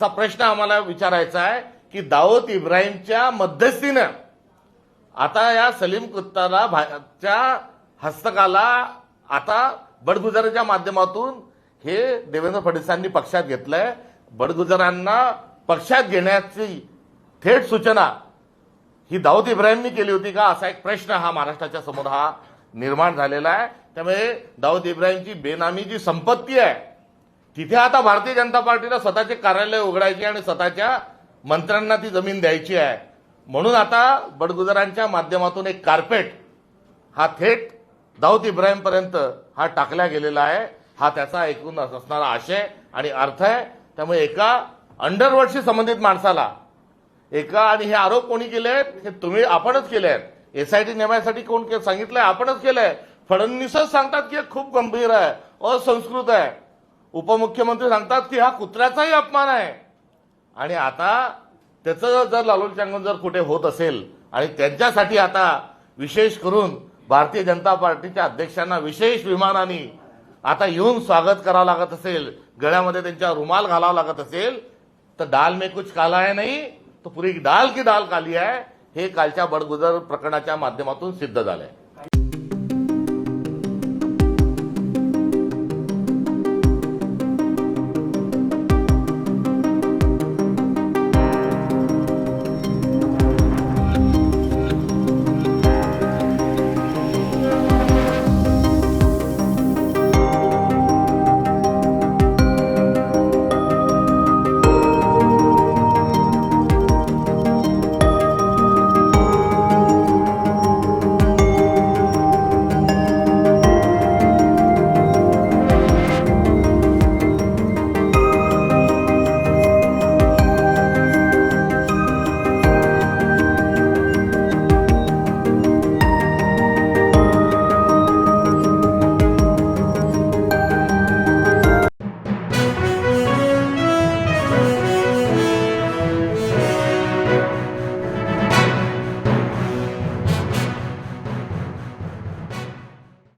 असा प्रश्न आम्हाला विचारायचा आहे की दाऊद इब्राहिमच्या मध्यस्थीनं आता या सलीम कुत्ताच्या हस्तकाला आता बडगुजरच्या माध्यमातून हे देवेंद्र फडणवीसांनी पक्षात घेतलंय। बडगुजरांना पक्षात घेण्याची थेट सूचना ही दाऊद इब्राहिमनी केली होती का, असा एक प्रश्न हा महाराष्ट्राच्या समोर हा निर्माण झालेला आहे। त्यामुळे दाऊद इब्राहिमची बेनामी जी संपत्ती आहे तिथे आता भारतीय जनता पार्टीला स्वतःचे कार्यालय उघडायचे आणि स्वतःच्या मंत्र्यांना ती जमीन द्यायची आहे। म्हणून आता बडगुजरांच्या माध्यमातून एक कार्पेट हा थेट दाऊद इब्राहिम पर्यंत हा टाकला गेलेला आहे। हा त्याचा एकूण असणारा आशय आणि अर्थ आहे। त्यामुळे एका अंडरवर्ल्डशी संबंधित माणसाला आणि हे आरोप कोणी केले हे तुम्ही आपणच केले आहेत। एसआयटी नेमण्यासाठी कोण सांगितलंय, आपणच केलंय। फडणवीसच सांगतात की खूप गंभीर आहे, असंस्कृत आहे। उपमुख्यमंत्री सांगतात की हा कुत्र्याचाही अपमान आहे। आणि आता त्याचं जर लालूचांगण जर कुठे होत असेल आणि त्यांच्यासाठी आता विशेष करून भारतीय जनता पार्टीच्या अध्यक्षांना विशेष विमानाने आता येऊन स्वागत करावं लागत असेल, गळ्यामध्ये त्यांच्या रुमाल घालावं लागत असेल, तर दाल में कुछ काला है नहीं तो पुरी दाल की दाल काली आहे, हे कालच्या बडगुजर प्रकरणाच्या माध्यमातून सिद्ध झालंय।